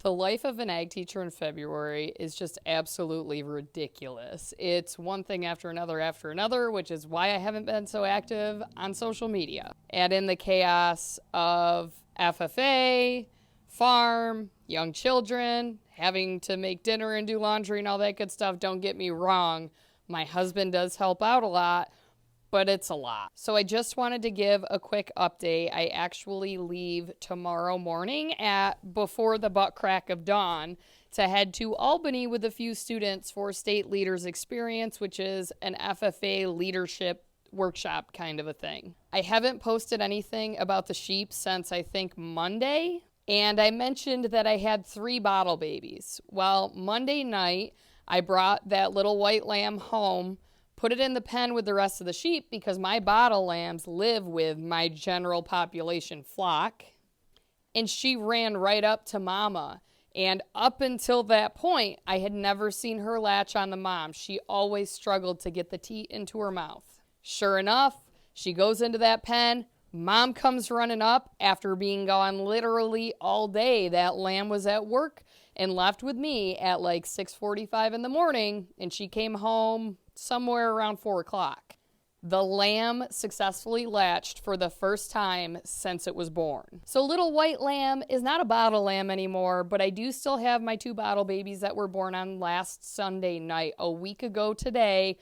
The life of an ag teacher in February is just absolutely ridiculous. It's one thing after another, which is why I haven't been so active on social media. Add in the chaos of FFA, farm, young children, having to make dinner and do laundry and all that good stuff. Don't get me wrong, my husband does help out a lot, but it's a lot. So I just wanted to give a quick update. I actually leave tomorrow morning at before the butt crack of dawn to head to Albany with a few students for State Leaders Experience, which is an FFA leadership workshop kind of a thing. I haven't posted anything about the sheep since I think Monday, and I mentioned that I had 3 bottle babies. Well, Monday night, I brought that little white lamb home, put it in the pen with the rest of the sheep because my bottle lambs live with my general population flock. And she ran right up to Mama. And up until that point, I had never seen her latch on the mom. She always struggled to get the teat into her mouth. Sure enough, she goes into that pen. Mom comes running up after being gone literally all day. That lamb was at work and left with me at like 6:45 in the morning, and she came home somewhere around 4 o'clock. The lamb successfully latched for the first time since it was born. So little white lamb is not a bottle lamb anymore, but I do still have my 2 bottle babies that were born on last Sunday night. A week ago today,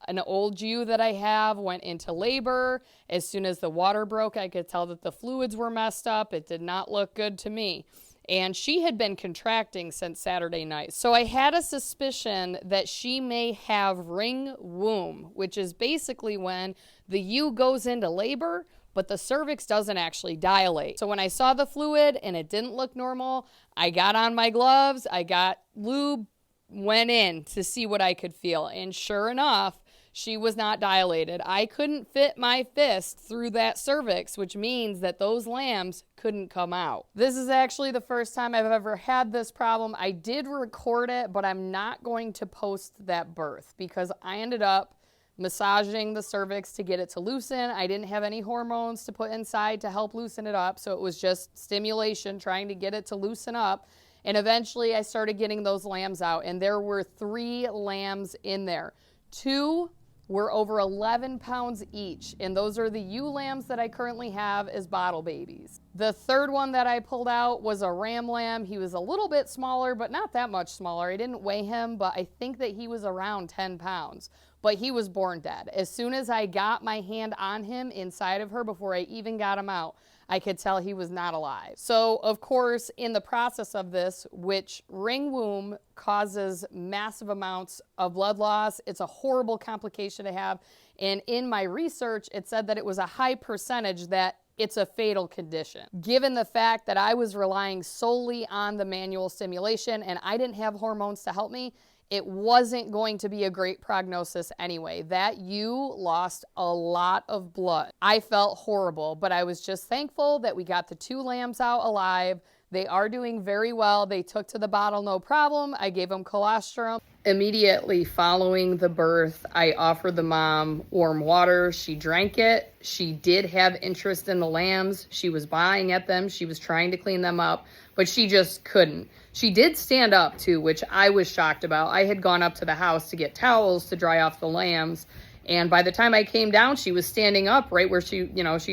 an old ewe that I have went into labor. As soon as the water broke, I could tell that the fluids were messed up. It did not look good to me. And she had been contracting since Saturday night. So I had a suspicion that she may have ring womb, which is basically when the ewe goes into labor, but the cervix doesn't actually dilate. So when I saw the fluid and it didn't look normal, I got on my gloves, I got lube, went in to see what I could feel. And sure enough, she was not dilated. I couldn't fit my fist through that cervix, which means that those lambs couldn't come out. This is actually the first time I've ever had this problem. I did record it, but I'm not going to post that birth because I ended up massaging the cervix to get it to loosen. I didn't have any hormones to put inside to help loosen it up, so it was just stimulation trying to get it to loosen up. And eventually I started getting those lambs out, and there were 3 lambs in there. 2 were over 11 pounds each, and those are the ewe lambs that I currently have as bottle babies. The third one that I pulled out was a ram lamb. He was a little bit smaller, but not that much smaller. I didn't weigh him, but I think that he was around 10 pounds. But he was born dead. As soon as I got my hand on him inside of her before I even got him out, I could tell he was not alive. So, of course, in the process of this, which ring womb causes massive amounts of blood loss, it's a horrible complication to have. And in my research, it said that it was a high percentage that it's a fatal condition. Given the fact that I was relying solely on the manual stimulation and I didn't have hormones to help me, it wasn't going to be a great prognosis anyway. That ewe lost a lot of blood. I felt horrible, but I was just thankful that we got the 2 lambs out alive. They are doing very well. They took to the bottle no problem. I gave them colostrum. Immediately following the birth, I offered the mom warm water. She drank it. She did have interest in the lambs. She was buying at them. She was trying to clean them up, but she just couldn't. She did stand up too, which I was shocked about. I had gone up to the house to get towels to dry off the lambs, and by the time I came down, she was standing up right where she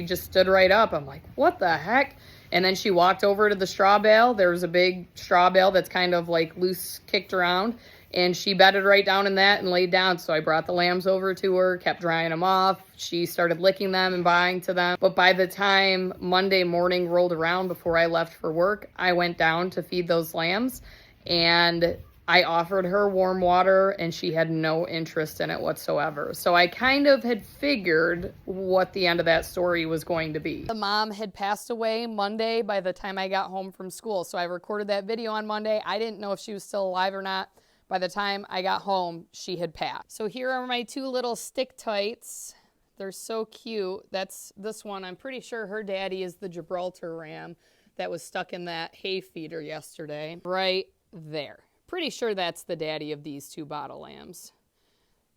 just stood right up. I'm like, what the heck? And then she walked over to the straw bale. There was a big straw bale that's kind of like loose kicked around, and she bedded right down in that and laid down. So I brought the lambs over to her, kept drying them off. She started licking them and buying to them. But by the time Monday morning rolled around before I left for work, I went down to feed those lambs, and I offered her warm water and she had no interest in it whatsoever. So I kind of had figured what the end of that story was going to be. The mom had passed away Monday by the time I got home from school. So I recorded that video on Monday. I didn't know if she was still alive or not. By the time I got home, she had passed. So here are my 2 little stick tights. They're so cute. That's this one. I'm pretty sure her daddy is the Gibraltar ram that was stuck in that hay feeder yesterday. Right there. Pretty sure that's the daddy of these 2 bottle lambs.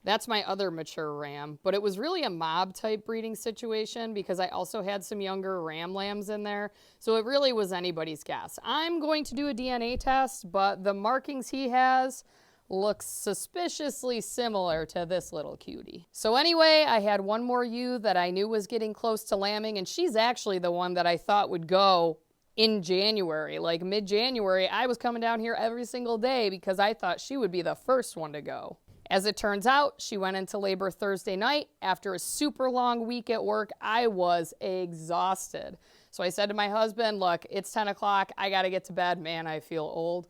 That's my other mature ram, but it was really a mob type breeding situation because I also had some younger ram lambs in there. So it really was anybody's guess. I'm going to do a DNA test, but the markings he has looks suspiciously similar to this little cutie. So anyway, I had one more ewe that I knew was getting close to lambing, and she's actually the one that I thought would go in January. Like mid-January, I was coming down here every single day because I thought she would be the first one to go. As it turns out, she went into labor Thursday night. After a super long week at work, I was exhausted. So I said to my husband, look, it's 10 o'clock. I got to get to bed. Man, I feel old.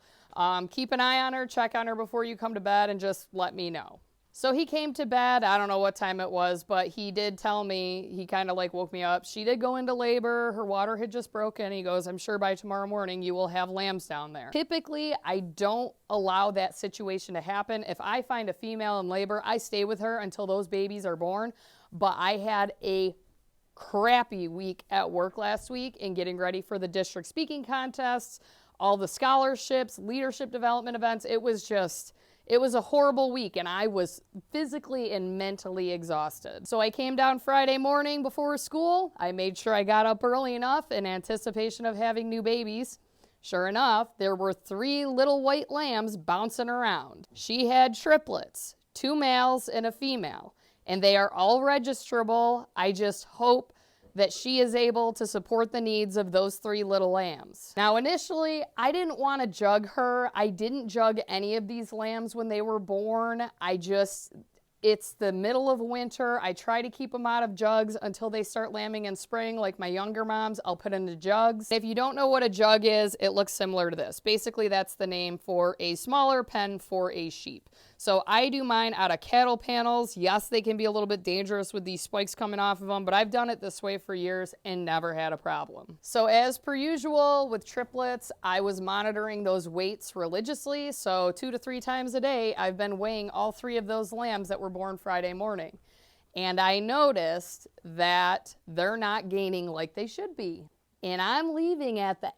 Keep an eye on her, check on her before you come to bed, and just let me know. So he came to bed. I don't know what time it was, but he did tell me, he kind of like woke me up. She did go into labor. Her water had just broken. He goes, I'm sure by tomorrow morning you will have lambs down there. Typically, I don't allow that situation to happen. If I find a female in labor, I stay with her until those babies are born. But I had a crappy week at work last week in getting ready for the district speaking contests, all the scholarships, leadership development events. It was a horrible week, and I was physically and mentally exhausted. So I came down Friday morning before school. I made sure I got up early enough in anticipation of having new babies. Sure enough, there were 3 little white lambs bouncing around. She had triplets, 2 males and a female, and they are all registrable. I just hope that she is able to support the needs of those 3 little lambs. Now, initially, I didn't want to jug her. I didn't jug any of these lambs when they were born. It's the middle of winter. I try to keep them out of jugs until they start lambing in spring. Like my younger moms, I'll put into jugs. If you don't know what a jug is, it looks similar to this. Basically, that's the name for a smaller pen for a sheep. So I do mine out of cattle panels. Yes, they can be a little bit dangerous with these spikes coming off of them, but I've done it this way for years and never had a problem. So as per usual with triplets, I was monitoring those weights religiously. So 2 to 3 times a day, I've been weighing all 3 of those lambs that were born Friday morning. And I noticed that they're not gaining like they should be. And I'm leaving at the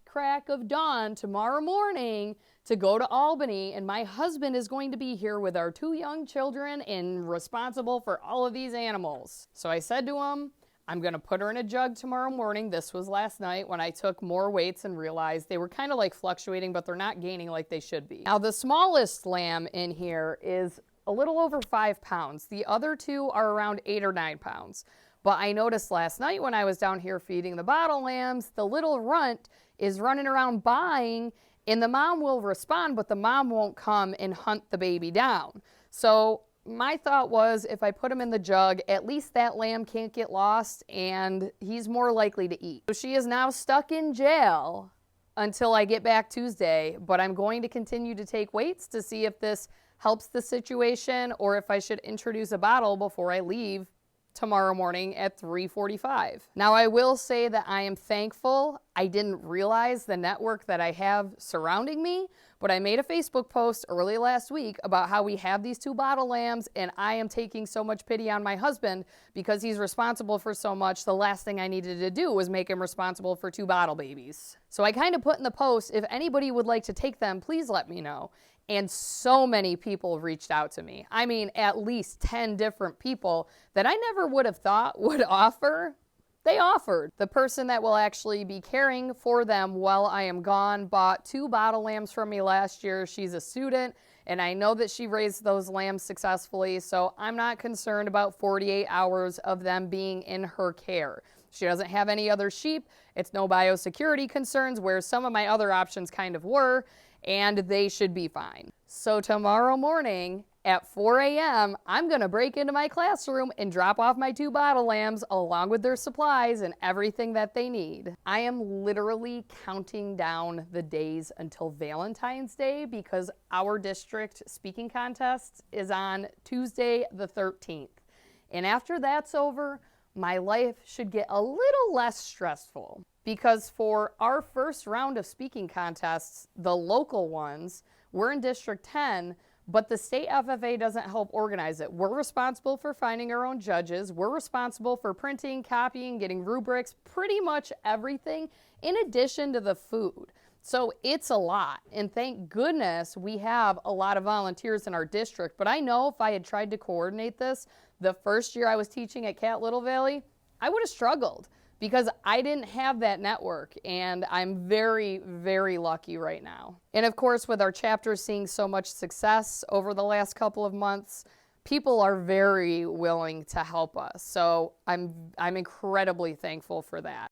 crack of dawn tomorrow morning to go to Albany, and my husband is going to be here with our 2 young children and responsible for all of these animals. So I said to him, I'm going to put her in a jug tomorrow morning. This was last night when I took more weights and realized they were kind of like fluctuating, but they're not gaining like they should be. Now, the smallest lamb in here is a little over 5 pounds. The other 2 are around 8 or 9 pounds. But I noticed last night when I was down here feeding the bottle lambs, the little runt is running around buying, and the mom will respond, but the mom won't come and hunt the baby down. So my thought was, if I put him in the jug, at least that lamb can't get lost and he's more likely to eat. So she is now stuck in jail until I get back Tuesday, but I'm going to continue to take weights to see if this helps the situation or if I should introduce a bottle before I leave tomorrow morning at 3:45. Now, I will say that I am thankful I didn't realize the network that I have surrounding me, but I made a Facebook post early last week about how we have these 2 bottle lambs, and I am taking so much pity on my husband because he's responsible for so much. The last thing I needed to do was make him responsible for 2 bottle babies. So I kind of put in the post, if anybody would like to take them, please let me know. And so many people reached out to me. I mean, at least 10 different people that I never would have thought would offer. They offered. The person that will actually be caring for them while I am gone bought 2 bottle lambs from me last year. She's a student, and I know that she raised those lambs successfully, so I'm not concerned about 48 hours of them being in her care. She doesn't have any other sheep. It's no biosecurity concerns, where some of my other options kind of were, and they should be fine. So tomorrow morning at 4 a.m., I'm going to break into my classroom and drop off my 2 bottle lambs along with their supplies and everything that they need. I am literally counting down the days until Valentine's Day because our district speaking contest is on Tuesday the 13th. And after that's over, my life should get a little less stressful. Because for our first round of speaking contests, the local ones, we're in District 10, but the state FFA doesn't help organize it. We're responsible for finding our own judges. We're responsible for printing, copying, getting rubrics, pretty much everything, in addition to the food. So it's a lot. And thank goodness we have a lot of volunteers in our district. But I know if I had tried to coordinate this the first year I was teaching at Cat Little Valley, I would have struggled because I didn't have that network. And I'm very, very lucky right now. And of course, with our chapter seeing so much success over the last couple of months, people are very willing to help us. So I'm incredibly thankful for that.